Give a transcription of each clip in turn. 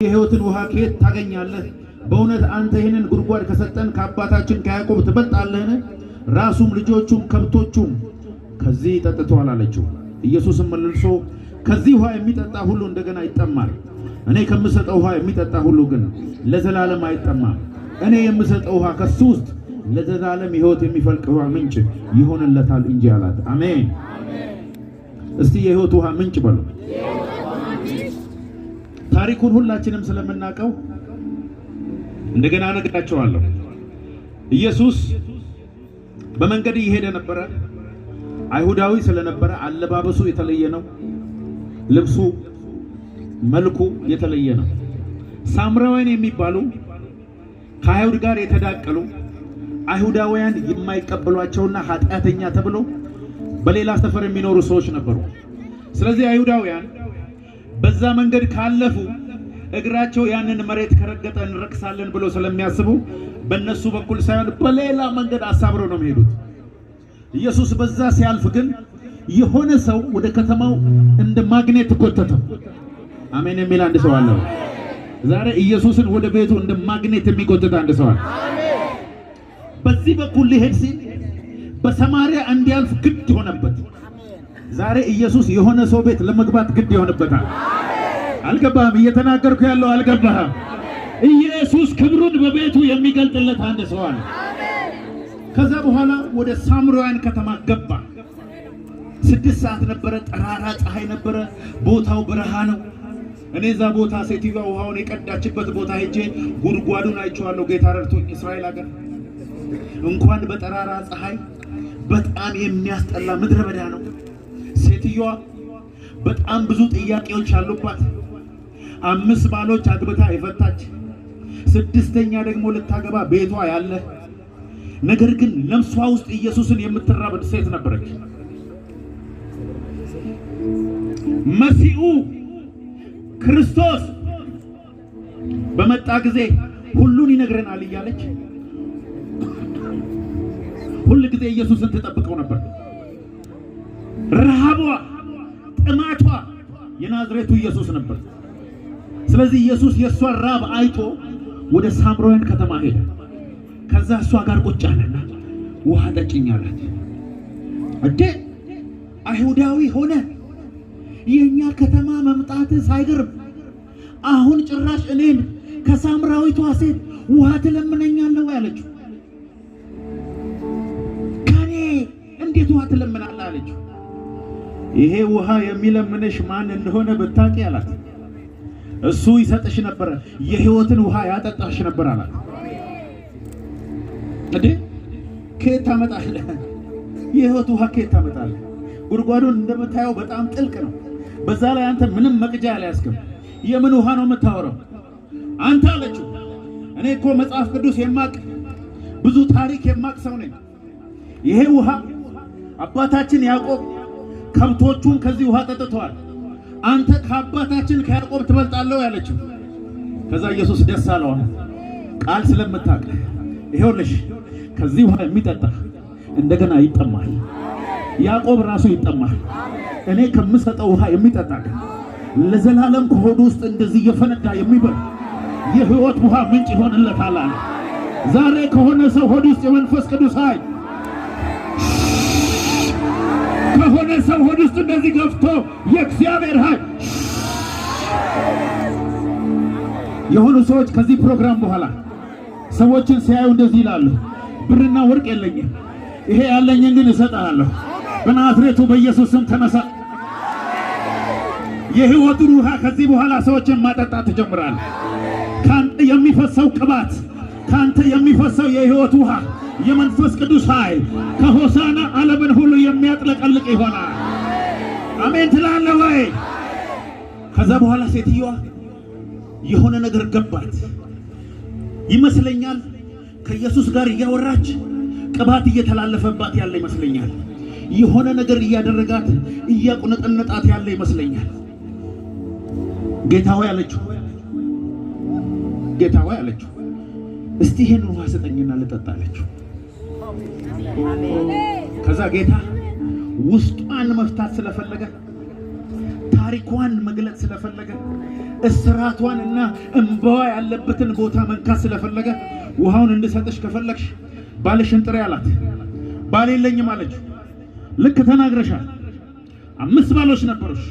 የሕይወትን ውሃ ከየት ታገኛለህ? በእውነት አንተ ይህንን ጉድጓድ ከሰጠን ከአባታችን ከያዕቆብ ትበልጣለህን? ራሱም ልጆቹም ከብቶቹም ከዚህ ጠጥተዋል አለችው። ኢየሱስም መልሶ ከዚህ ውሃ የሚጠጣ ሁሉ እንደገና ይጠማል። እኔ ከምሰጠው ውሃ የሚጠጣ ሁሉ ግን ለዘላለም አይጠማም። እኔ የምሰጠው ውሃ ከሱ ውስጥ ለዘላለም ሕይወት የሚፈልቅ ውሃ ምንጭ ይሆንለታል እንጂ አላት። አሜን። እስቲ የሕይወት ውሃ ምንጭ በሉ። ታሪኩን ሁላችንም ስለምናውቀው እንደገና እነግራቸዋለሁ። ኢየሱስ በመንገድ እየሄደ ነበረ። አይሁዳዊ ስለነበረ አለባበሱ የተለየ ነው። ልብሱ መልኩ የተለየ ነው። ሳምራውያን የሚባሉ ከአይሁድ ጋር የተዳቀሉ አይሁዳውያን የማይቀበሏቸውና ኃጢአተኛ ተብሎ በሌላ ሰፈር የሚኖሩ ሰዎች ነበሩ። ስለዚህ አይሁዳውያን በዛ መንገድ ካለፉ እግራቸው ያንን መሬት ከረገጠ እንረክሳለን ብሎ ስለሚያስቡ በእነሱ በኩል ሳይሆን በሌላ መንገድ አሳብረው ነው የሚሄዱት። ኢየሱስ በዛ ሲያልፍ ግን የሆነ ሰው ወደ ከተማው እንደ ማግኔት ተቆጠተ። አሜን የሚል አንድ ሰው አለ። ዛሬ ኢየሱስን ወደ ቤቱ እንደ ማግኔት የሚቆጥጥ አንድ ሰው አለ። በዚህ በኩል ሊሄድ ሲል በሰማርያ እንዲያልፍ ግድ ሆነበት። ዛሬ ኢየሱስ የሆነ ሰው ቤት ለመግባት ግድ ይሆንበታል። አልገባህም? እየተናገርኩ ያለው አልገባህም? ኢየሱስ ክብሩን በቤቱ የሚገልጥለት አንድ ሰው አለ። ከዛ በኋላ ወደ ሳምራውያን ከተማ ገባ። 6 ሰዓት ነበረ፣ ጠራራ ፀሐይ ነበረ፣ ቦታው በረሃ ነው። እኔ እዛ ቦታ ሴትዮዋ ውሃውን የቀዳችበት ቦታ ሄጄ ጉድጓዱን አይቼዋለሁ። ጌታ ረድቶኝ እስራኤል ሀገር እንኳን በጠራራ ፀሐይ በጣም የሚያስጠላ ምድረ በዳ ነው። ሴትዮዋ በጣም ብዙ ጥያቄዎች አሉባት። 5 ባሎች አግብታ የፈታች፣ 6ኛ ደግሞ ልታገባ ቤቷ ያለ፣ ነገር ግን ነፍሷ ውስጥ ኢየሱስን የምትራበድ ሴት ነበረች። መሲሁ ክርስቶስ በመጣ ጊዜ ሁሉን ይነግረናል እያለች ሁሉ ጊዜ ኢየሱስን ተጠብቀው ነበር። ረሃቧ ጥማቷ የናዝሬቱ ኢየሱስ ነበር። ስለዚህ ኢየሱስ የሷን ራብ አይቶ ወደ ሳምራውያን ከተማ ሄደ። ከዛ እሷ ጋር ቁጭ አለና ውሃ ጠጭኝ አላት። እንዴ አይሁዳዊ ሆነ የኛ ከተማ መምጣት ሳይገርም አሁን ጭራሽ እኔን ከሳምራዊቷ ሴት ውሃ ትለምነኛለህ ያለችው? ከኔ እንዴት ውሃ ትለምናለህ አለችው። ይሄ ውሃ የሚለምንሽ ማን እንደሆነ ብታውቂ አላት። እሱ ይሰጥሽ ነበር፣ የሕይወትን ውሃ ያጠጣሽ ነበር አላት። እንዴ ከየት ታመጣለህ? የሕይወት ውሃ ከየት ታመጣለህ? ጉድጓዱን እንደምታየው በጣም ጥልቅ ነው። በዛ ላይ አንተ ምንም መቅጃ አልያዝክም። የምን ውሃ ነው የምታወራው አንተ አለችው። እኔ እኮ መጽሐፍ ቅዱስ የማቅ ብዙ ታሪክ የማቅ ሰው ነኝ። ይሄ ውሃ አባታችን ያዕቆብ ከብቶቹን ከዚህ ውሃ ጠጥተዋል። አንተ ከአባታችን ከያዕቆብ ትበልጣለህ ያለችው። ከዛ ኢየሱስ ደስ አለው። ቃል ስለምታውቅ ይሄውልሽ ከዚህ ውሃ የሚጠጣ እንደገና ይጠማል። ያዕቆብ ራሱ ይጠማል። እኔ ከምሰጠው ውሃ የሚጠጣ ለዘላለም ከሆዱ ውስጥ እንደዚህ እየፈነዳ የሚበር የሕይወት ውሃ ምንጭ ይሆንለታል አለ። ዛሬ ከሆነ ሰው ሆድ ውስጥ የመንፈስ ቅዱስ ኃይል ከሆነ ሰው ሆድ ውስጥ እንደዚህ ገፍቶ የእግዚአብሔር ኃይል የሆኑ ሰዎች ከዚህ ፕሮግራም በኋላ ሰዎችን ሲያዩ እንደዚህ ይላሉ፣ ብርና ወርቅ የለኝም፣ ይሄ ያለኝን ግን እሰጥሃለሁ። በናዝሬቱ በኢየሱስ ስም ተነሳ። የሕይወቱን ውሃ ከዚህ በኋላ ሰዎችን ማጠጣት ትጀምራለህ። ካንተ የሚፈሰው ቅባት፣ ካንተ የሚፈሰው የሕይወት ውሃ፣ የመንፈስ ቅዱስ ኃይል ከሆሳና ዓለምን ሁሉ የሚያጥለቀልቅ ይሆናል። አሜን ትላለህ ወይ? ከዛ በኋላ ሴትዮዋ የሆነ ነገር ገባት ይመስለኛል። ከኢየሱስ ጋር እያወራች ቅባት እየተላለፈባት ያለ ይመስለኛል። የሆነ ነገር እያደረጋት እያቁነጠነጣት ያለ ይመስለኛል። ጌታ ሆይ አለችው። ጌታ ሆይ አለችው፣ እስቲ ይሄን ውሃ ስጠኝና ልጠጣ አለችው። ከዛ ጌታ ውስጧን መፍታት ስለፈለገ ታሪኳን መግለጽ ስለፈለገ እስራቷንና እንባዋ ያለበትን ቦታ መንካት ስለፈለገ ውሃውን እንድሰጥሽ ከፈለግሽ ባልሽን ጥሪ አላት። ባል የለኝም አለች። ልክ ተናግረሻል። 5 ባሎች ነበሩሽ።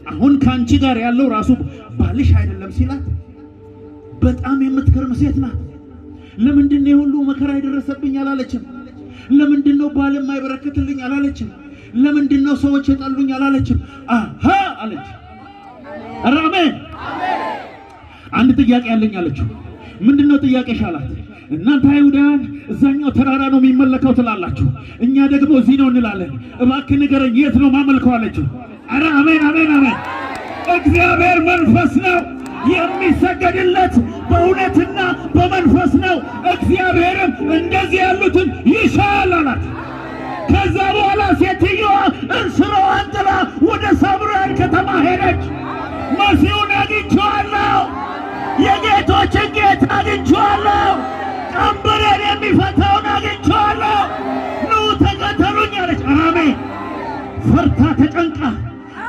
አሁን ካንቺ ጋር ያለው ራሱ ባልሽ አይደለም ሲላት በጣም የምትገርም ሴት ናት። ለምንድን ነው ሁሉ መከራ ይደረሰብኝ አላለችም። ለምንድን ነው ባልም አይበረከትልኝ አላለችም። ለምንድን ነው ሰዎች የጠሉኝ አላለችም። አሃ አለች። አሜን። አንድ ጥያቄ አለኝ አለችው። ምንድነው ጥያቄሽ አላት። እናንተ አይሁዳውያን እዛኛው ተራራ ነው የሚመለከው ትላላችሁ፣ እኛ ደግሞ እዚህ ነው እንላለን። እባክህ ንገረኝ የት ነው ማመልከው አለችው። አሜን አሜን አሜን። እግዚአብሔር መንፈስ ነው፣ የሚሰገድለት በእውነትና በመንፈስ ነው። እግዚአብሔርም እንደዚህ ያሉትን ይሻል አላት። ከዛ በኋላ ሴትዮዋ እንስራዋን ጥላ ወደ ሳምራን ከተማ ሄደች። መሲሁን አግኝቼዋለሁ፣ የጌቶችን ጌታ አግኝቼዋለሁ፣ ቀንበሬን የሚፈታውን አግኝቼዋለሁ፣ ኑ ተከተሉኝ አለች። አሜን። ፈርታ ተጨንቃ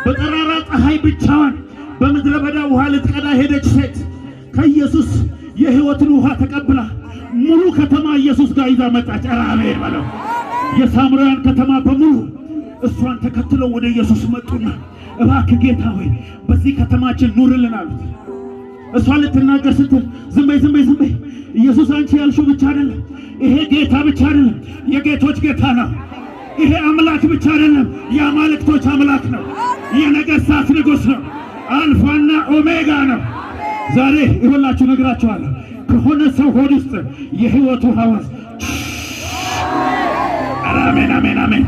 በጠራራ ፀሐይ ብቻዋን በምድረ በዳ ውሃ ልትቀዳ ሄደች ሴት ከኢየሱስ የሕይወትን ውሃ ተቀብላ ሙሉ ከተማ ኢየሱስ ጋር ይዛ መጣች። አሜን በለው። የሳምራውያን ከተማ በሙሉ እሷን ተከትለው ወደ ኢየሱስ መጡና እባክህ ጌታ ሆይ በዚህ ከተማችን ኑርልን አሉት። እሷ ልትናገር ስትል ዝም በይ ዝም በይ ዝም በይ፣ ኢየሱስ አንቺ ያልሽው ብቻ አይደለም፣ ይሄ ጌታ ብቻ አይደለም፣ የጌቶች ጌታ ነው። ይሄ አምላክ ብቻ አይደለም፣ የአማልክቶች አምላክ ነው፣ የነገሥታት ንጉሥ ነው፣ አልፋና ኦሜጋ ነው። ዛሬ ይኸውላችሁ ነግራችኋለሁ፣ ከሆነ ሰው ሆድ ውስጥ የሕይወት ውሃ ወንዝ አሜን አሜን አሜን።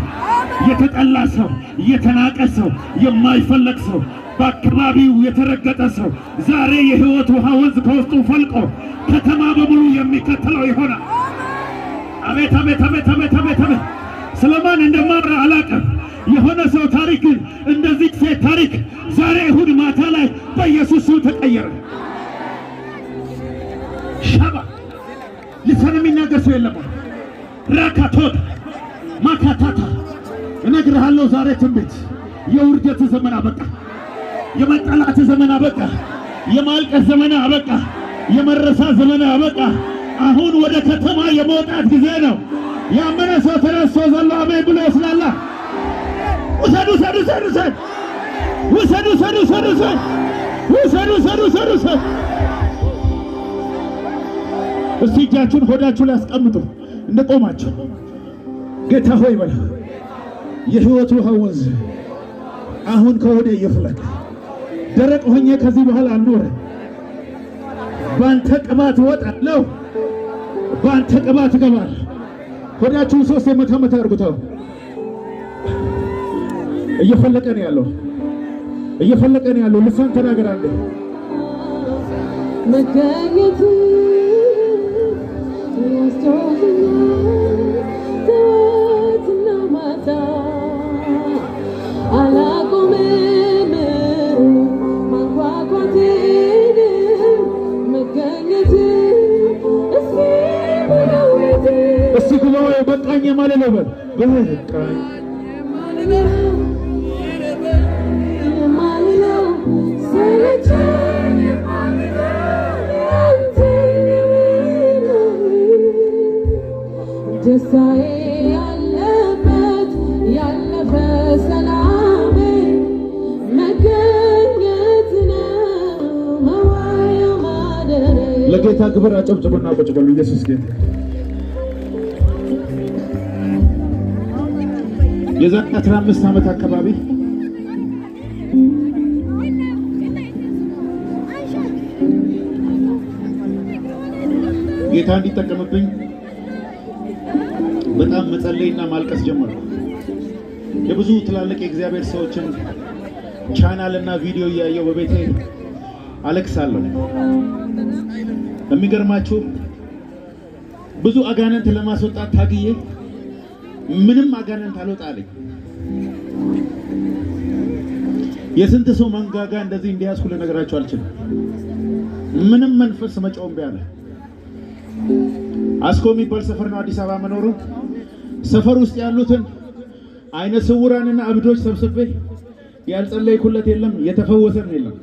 የተጠላ ሰው፣ የተናቀ ሰው፣ የማይፈለግ ሰው፣ በአካባቢው የተረገጠ ሰው ዛሬ የሕይወት ውሃ ወንዝ ከውስጡ ፈልቆ ከተማ በሙሉ የሚከተለው ይሆናል። አቤት አቤት አቤት አቤት አቤት አቤት። ስለማን እንደማወራ አላውቅም። የሆነ ሰው ታሪክ እንደዚህ ሴት ታሪክ ዛሬ እሑድ ማታ ላይ በኢየሱስ ስም ተቀየረ። ሻባ ልሳን የሚናገር ሰው የለም። ራካቶት ማካታታ እነግርሃለሁ ዛሬ ትንቢት። የውርደት ዘመን አበቃ። የመጠላት ዘመን አበቃ። የማልቀስ ዘመን አበቃ። የመረሳት ዘመን አበቃ። አሁን ወደ ከተማ የመውጣት ጊዜ ነው። ያመነ ሰው ተነስቶ ዘሎ አሜን ብሎ ይስላል። ውሰዱ ውሰዱ ውሰዱ ውሰዱ ውሰዱ ውሰዱ ውሰዱ ውሰዱ ውሰዱ ውሰዱ። እስቲ እጃችሁን ሆዳችሁ ላይ አስቀምጡ እንደቆማችሁ። ጌታ ሆይ በል የሕይወት ውሃ ወንዝ አሁን ከወዴ ይፍለቅ። ደረቅ ሆኜ ከዚህ በኋላ አልኖርም። ባንተ ቅባት እወጣለሁ፣ ባንተ ቅባት እገባለሁ። ሆዳችሁን 3 ዓመት አድርጉታው። እየፈለቀ ነው ያለው፣ እየፈለቀ ነው ያለው። ልሳን ተናገር አንዴ። መገኘቱ ተወትና ማታ አላቆምም ማንኳኳቴን መገኘቱ እስቲ ግባው በቃኝ ማለት ነው። በቃኝ ደስታዬ ያለበት ያለፈ ሰላሜ መገኘት ነው መዋያ ማደሬ። ለጌታ ክብር አጨብጭቡና ቁጭ በሉ። ኢየሱስ ጌታ። የዛሬ 15 ዓመት አካባቢ ጌታ እንዲጠቀምብኝ በጣም መጸለይና ማልቀስ ጀመርኩ። የብዙ ትላልቅ የእግዚአብሔር ሰዎችን ቻናልና ቪዲዮ እያየው በቤቴ አለቅሳለሁ። የሚገርማችሁ ብዙ አጋንንት ለማስወጣት ታግዬ ምንም አጋንንት አልወጣልኝ። የስንት ሰው መንጋጋ እንደዚህ እንዲያስኩ ልነግራችሁ አልችልም። ምንም መንፈስ መጫወም ቢያለ አስኮ የሚባል ሰፈር ነው አዲስ አበባ መኖሩ። ሰፈር ውስጥ ያሉትን አይነ ስውራንና እብዶች ሰብስቤ ያልጸለይኩለት የለም፣ የተፈወሰም የለም።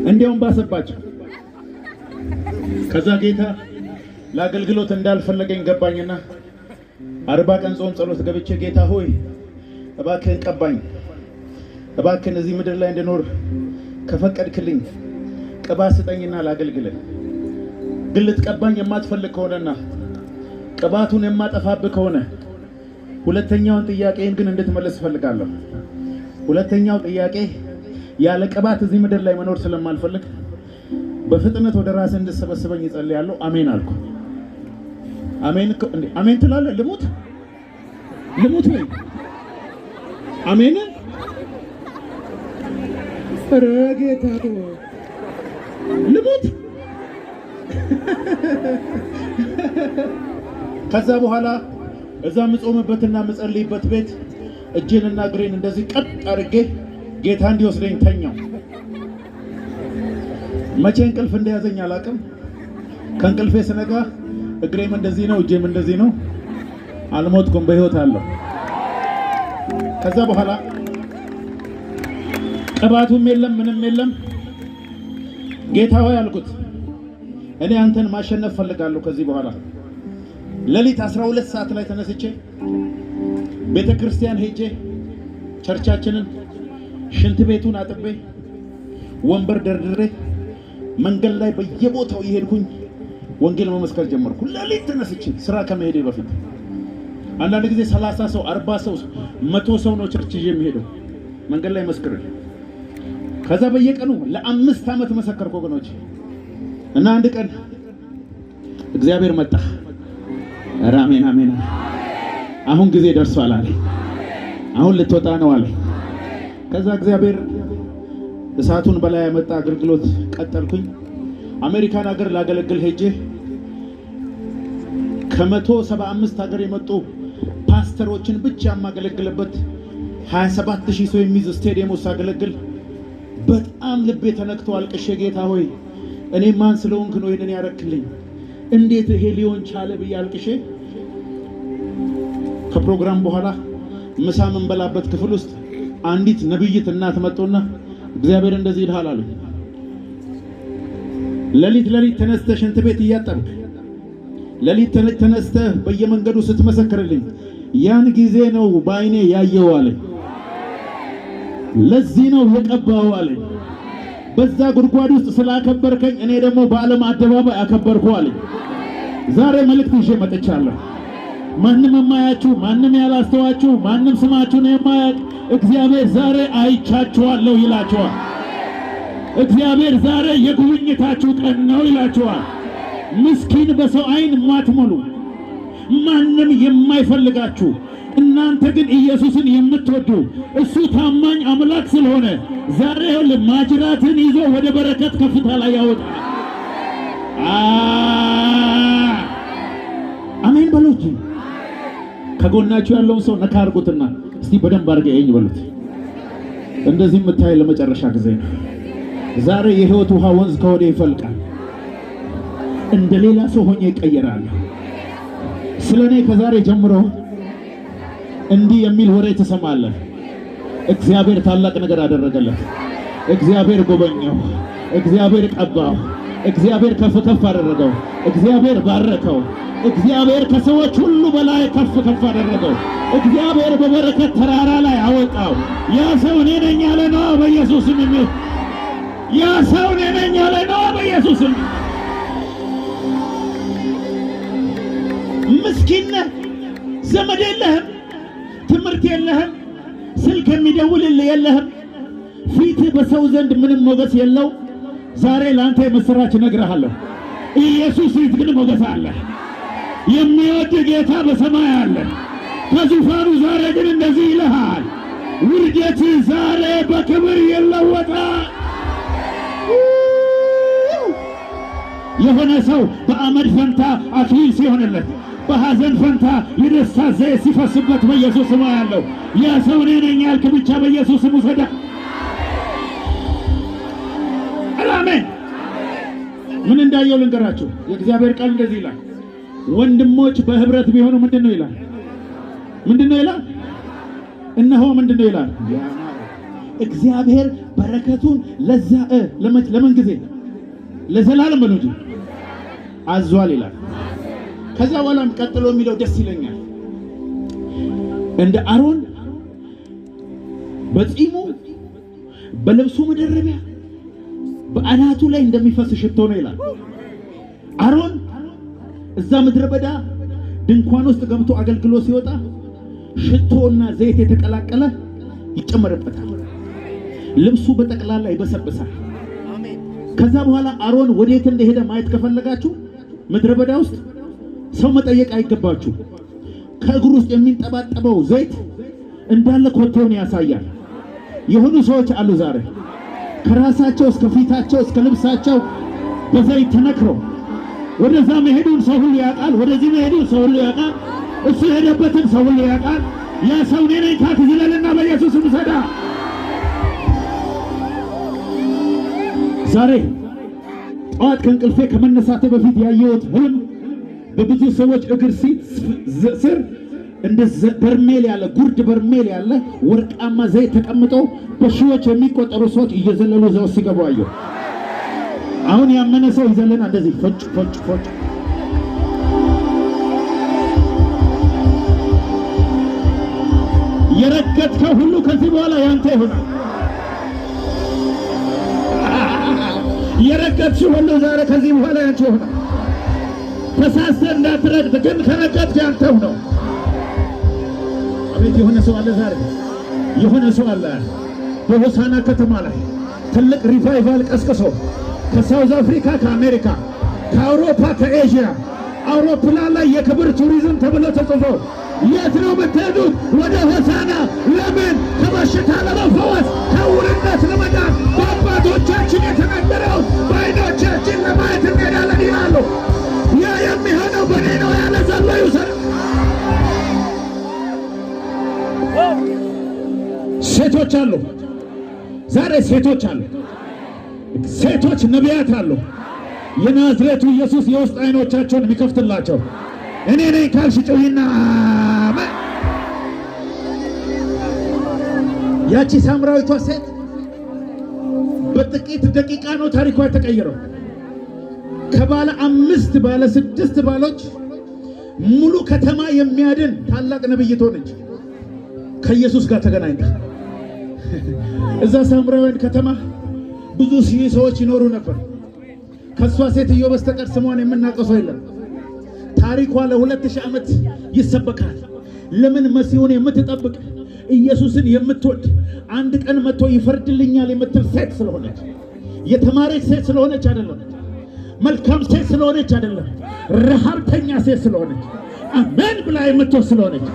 እንዲያውም ባሰባቸው። ከዛ ጌታ ለአገልግሎት እንዳልፈለገኝ ገባኝና 40 ቀን ጾም ጸሎት ገብቼ ጌታ ሆይ እባክህን ቀባኝ፣ እባክህን እዚህ ምድር ላይ እንድኖር ከፈቀድክልኝ ቅባት ስጠኝና ላገልግልህ። ግን ልትቀባኝ የማትፈልግ ከሆነና ቅባቱን የማጠፋብህ ከሆነ ሁለተኛውን ጥያቄን ግን እንድትመለስ እፈልጋለሁ። ሁለተኛው ጥያቄ ያለ ቅባት እዚህ ምድር ላይ መኖር ስለማልፈልግ በፍጥነት ወደ ራስህ እንድትሰበስበኝ እጸልያለሁ። አሜን አልኩ። አሜን እንዴ አሜን ትላለህ? ልሙት ወይ አሜን? ኧረ ጌታ ልሙት። ከዛ በኋላ እዛ ምጾምበትና ምጸልይበት ቤት እጄንና እግሬን እንደዚህ ቀጥ አድርጌ ጌታ እንዲወስደኝ ተኛው። መቼ እንቅልፍ እንደያዘኝ አላውቅም። ከእንቅልፌ ስነጋ እግሬም እንደዚህ ነው፣ እጄም እንደዚህ ነው። አልሞትኩም፣ በህይወት አለሁ። ከዛ በኋላ ቅባቱም የለም ምንም የለም። ጌታ ሆይ አልኩት፣ እኔ አንተን ማሸነፍ ፈልጋለሁ። ከዚህ በኋላ ሌሊት 12 ሰዓት ላይ ተነስቼ ቤተ ክርስቲያን ሄጄ ቸርቻችንን ሽንት ቤቱን አጥቤ ወንበር ደርድሬ መንገድ ላይ በየቦታው እየሄድኩኝ ወንጌል መመስከር ጀመርኩ። ሌሊት ተነስቼ ስራ ከመሄዴ በፊት አንዳንድ ጊዜ 30 ሰው 40 ሰው 100 ሰው ነው ቸርች ይዤ የሚሄደው መንገድ ላይ መስክር። ከዛ በየቀኑ ለ5 ዓመት መሰከርኩ ወገኖች። እና አንድ ቀን እግዚአብሔር መጣ። አሜን አሜን፣ አሁን ጊዜ ደርሷል አለ። አሁን ልትወጣ ነው አለ። ከዛ እግዚአብሔር እሳቱን በላይ ያመጣ። አገልግሎት ቀጠልኩኝ። አሜሪካን ሀገር ላገለግል ሄጄ ከ175 ሀገር የመጡ ፓስተሮችን ብቻ የማገለግልበት 27000 ሰው የሚይዝ ስቴዲየም ውስጥ አገለግል በጣም ልቤ ተነክቶ አልቅሼ ጌታ ሆይ እኔ ማን ስለሆንክ ነው ይሄንን ያረክልኝ? እንዴት ይሄ ሊሆን ቻለ ብዬ አልቅሼ ከፕሮግራም በኋላ ምሳ መንበላበት ክፍል ውስጥ አንዲት ነብይት እናት መጡና እግዚአብሔር እንደዚህ ይልሃል አሉ። ሌሊት ተነስተህ ሽንት ቤት እያጠብክ ሌሊት ተነስተህ በየመንገዱ ስትመሰክርልኝ ያን ጊዜ ነው በአይኔ ያየው አለ። ለዚህ ነው የቀባው አለ። በዛ ጉድጓድ ውስጥ ስላከበርከኝ እኔ ደግሞ በዓለም አደባባይ አከበርኩ አለ። ዛሬ መልእክት ይዤ መጥቻለሁ። ማንም የማያችሁ፣ ማንም ያላስተዋችሁ፣ ማንም ስማችሁን የማያውቅ እግዚአብሔር ዛሬ አይቻችኋለሁ ይላችኋል። እግዚአብሔር ዛሬ የጉብኝታችሁ ቀን ነው ይላችኋል። ምስኪን በሰው አይን ማትሞሉ፣ ማንም የማይፈልጋችሁ እናንተ ግን ኢየሱስን የምትወዱ እሱ ታማኝ አምላክ ስለሆነ ዛሬ ማጅራትን ይዞ ወደ በረከት ከፍታ ላይ ያወጣል። አሜን በሉት። ከጎናችሁ ያለውን ሰው ነካ አድርጉትና እስቲ በደንብ አድርገኝ በሉት። እንደዚህ የምታይ ለመጨረሻ ጊዜ ነው። ዛሬ የህይወት ውሃ ወንዝ ከወደ ይፈልቃል። እንደ ሌላ ሰው ሆኜ ይቀየራል። ስለኔ ከዛሬ ጀምሮ እንዲህ የሚል ወሬ ተሰማለህ። እግዚአብሔር ታላቅ ነገር አደረገለት። እግዚአብሔር ጎበኘው። እግዚአብሔር ቀባው። እግዚአብሔር ከፍ አደረገው። እግዚአብሔር ባረከው። እግዚአብሔር ከሰዎች ሁሉ በላይ ከፍ አደረገው። እግዚአብሔር በበረከት ተራራ ላይ አወጣው። ያ ሰው እኔ ነኝ ያለ ነው በኢየሱስ ስም። ያ ሰው እኔ ነኝ ያለ ነው በኢየሱስ ስም። ምስኪን ነህ፣ ዘመድ የለህም፣ ትምህርት የለህም፣ ስልክ የሚደውልልህ የለህም፣ ፊትህ በሰው ዘንድ ምንም ሞገስ የለው። ዛሬ ለአንተ የምስራች እነግርሃለሁ። ኢየሱስ ፊት ግን ሞገስ አለ። የሚወድ ጌታ በሰማይ አለ። ከዙፋኑ ዛሬ ግን እንደዚህ ይልሃል፣ ውርደት ዛሬ በክብር ይለወጣል። የሆነ ሰው በአመድ ፈንታ አክሊል ሲሆንለት፣ በሐዘን ፈንታ የደስታ ዘይት ሲፈስበት በኢየሱስ ስም ያለው ያ ሰው እኔ ነኝ ያልክ ብቻ በኢየሱስ ስም ውሰዳ። አሜን። ምን እንዳየው ልንገራችሁ። የእግዚአብሔር ቃል እንደዚህ ይላል፣ ወንድሞች በህብረት ቢሆኑ ምንድነው ይላል? ምንድነው ይላል? እነሆ ምንድነው ይላል? እግዚአብሔር በረከቱን ለዛ ለምን ጊዜ ለዘላለም በሉ እንጂ አዟል ይላል። ከዛ በኋላም ቀጥሎ የሚለው ደስ ይለኛል። እንደ አሮን በጺሙ በልብሱ መደረቢያ በአናቱ ላይ እንደሚፈስ ሽቶ ነው ይላል። አሮን እዛ ምድረ በዳ ድንኳን ውስጥ ገብቶ አገልግሎ ሲወጣ ሽቶና ዘይት የተቀላቀለ ይጨመርበታል። ልብሱ በጠቅላላ ይበሰብሳል። ከዛ በኋላ አሮን ወዴት እንደሄደ ማየት ከፈለጋችሁ ምድረ በዳ ውስጥ ሰው መጠየቅ አይገባችሁ። ከእግሩ ውስጥ የሚንጠባጠበው ዘይት እንዳለ ኮቴውን ያሳያል። የሆኑ ሰዎች አሉ ዛሬ ከራሳቸው እስከ ፊታቸው እስከ ልብሳቸው በዘይት ተነክረው ወደዛ መሄዱን ሰው ሁሉ ያውቃል፣ ወደዚህ መሄዱን ሰው ሁሉ ያውቃል፣ እሱ የሄደበትን ሰው ሁሉ ያውቃል። ያ ሰው እኔ ነኝ ካት ይዘለልና በኢየሱስ ስም ሰዳ። ዛሬ ጠዋት ከእንቅልፌ ከመነሳቴ በፊት ያየሁት ህልም በብዙ ሰዎች እግር ስር እንደ በርሜል ያለ ጉርድ በርሜል ያለ ወርቃማ ዘይት ተቀምጦ በሺዎች የሚቆጠሩ ሰዎች እየዘለሉ እዛው ሲገቡ አየሁ። አሁን ያመነ ሰው ይዘለና እንደዚህ ፎጭ ፎጭ ፎጭ። የረገጥከው ሁሉ ከዚህ በኋላ ያንተ ይሆናል። የረገጥሽው ሁሉ ዛሬ ከዚህ በኋላ ያንተ ይሆናል። ተሳስተህ እንዳትረግጥ፣ ግን ከረገጥክ ያንተው ነው። አቤት! የሆነ ሰው አለ ዛሬ፣ የሆነ ሰው አለ በሆሳና ከተማ ላይ ትልቅ ሪቫይቫል ቀስቅሶ ከሳውዝ አፍሪካ፣ ከአሜሪካ፣ ከአውሮፓ፣ ከኤዥያ አውሮፕላን ላይ የክብር ቱሪዝም ተብሎ ተጽፎ የት ነው የምትሄዱት? ወደ ሆሳና። ለምን? ከበሽታ ለመፈወስ፣ ከዕውርነት ለመዳን፣ በአባቶቻችን የተነገረውን በዓይኖቻችን ለማየት እንሄዳለን ይላሉ። ያ የሚሆነው በኔ ነው ያለ ዘሎ ይውሰድ። ሴቶች አሉ ዛሬ፣ ሴቶች አሉ፣ ሴቶች ነቢያት አሉ። የናዝሬቱ ኢየሱስ የውስጥ ዓይኖቻቸውን የሚከፍትላቸው እኔ ነኝ ካልሽ ጩሂና አሜን። ያቺ ሳምራዊቷ ሴት በጥቂት ደቂቃ ነው ታሪኳ የተቀየረው። ከባለ 5 ባለ 6 ባሎች ሙሉ ከተማ የሚያድን ታላቅ ነብይት ሆነች። ከኢየሱስ ጋር ተገናኝታ እዛ ሳምራዊን ከተማ ብዙ ሺህ ሰዎች ይኖሩ ነበር። ከሷ ሴትዮ በስተቀር ስሟን የምናውቀው ሰው የለም። ታሪኳ ለ2000 ዓመት ይሰበካል። ለምን? መሲሁን የምትጠብቅ ኢየሱስን የምትወድ አንድ ቀን መጥቶ ይፈርድልኛል የምትል ሴት ስለሆነች፣ የተማረች ሴት ስለሆነች አይደለም፣ መልካም ሴት ስለሆነች አይደለም፣ ረሃብተኛ ሴት ስለሆነች፣ አሜን ብላ የምትወድ ስለሆነች።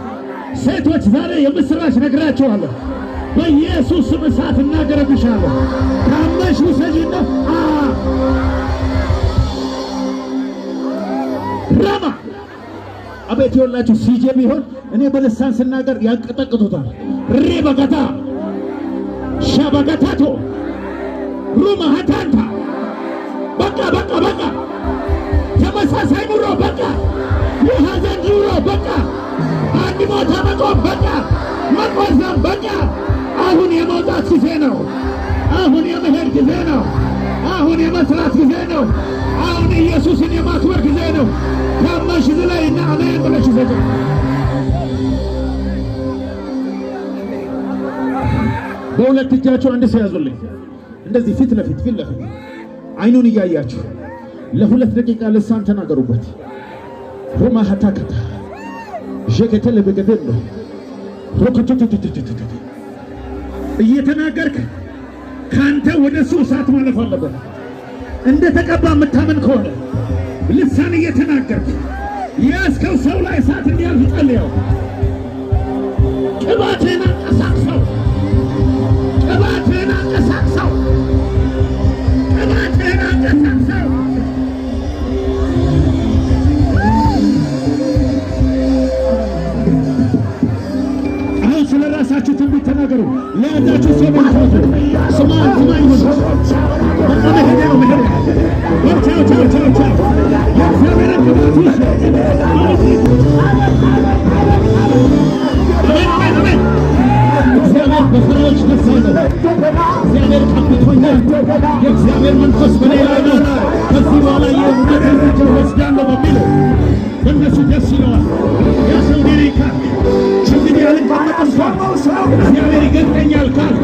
ሴቶች ዛሬ የምስራች ነግራቸዋለሁ። በኢየሱስ ስም እሳት እናገረግሻለሁ። ታመሽ ውሰጂና ራማ አቤት! ይኸውላችሁ ሲጄ ቢሆን እኔ በልሳን ስናገር ያንቀጠቅጡታል። ሪበገታ ሻበገታቶ ሩማ ሀታንታ በቃ በቃ በቃ፣ ተመሳሳይ ኑሮ በቃ፣ የሐዘን ኑሮ በቃ፣ አንድ ቦታ መቆም በቃ፣ መቆዘም በቃ። አሁን የመውጣት ጊዜ ነው። አሁን የመሄድ ጊዜ ነው። አሁን የመስራት ጊዜ ነው። አሁን ኢየሱስን የማክበር ጊዜ ነው። ታማሽ ዝለይና አሜን ብለሽ ዘጭ። በሁለት እጃችሁ አንድ ሰው ያዙልኝ። እንደዚህ ፊት ለፊት አይኑን እያያችሁ ለ2 ደቂቃ ልሳን ተናገሩበት። ሮማ ሀታከታ ጀከተለ በገደለ ሮከተተተተተ እየተናገርክ ካንተ ወደ እሱ እሳት ማለፍ አለበት። እንደ ተቀባ የምታምን ከሆነ ልሳን እየተናገርክ ያስከው ሰው ላይ እሳት እንዲያልፍ ጸልየው። ቅባትህን አንቀሳቅሰው፣ ቅባትህን አንቀሳቅሰው፣ ቅባትህን አንቀሳቅሰው። አሁን ስለ ራሳችሁ ትንቢት ተናገሩ። ለያዛችሁ ሰው ባልፋቱ ስማ ይሁን በቃ መሄድ ነው መሄድ ነው። ቻው ቻው ቻው ቻው። የእግዚአብሔር ቅባት ይሁን። አሜን አሜን አሜን። በፍሬዎች ደስ አለው። እግዚአብሔር ቀብቶኛል። የእግዚአብሔር መንፈስ በኔ ላይ ነው። ከዚህ በኋላ የእውነት እርምጃ ወስዳለሁ በሚለው በእነሱ ደስ ይለዋል። ያ ሰው ዴሪካ እንግዲህ አልቀመጥም ካልክ እግዚአብሔር ይገጠኛል ካልክ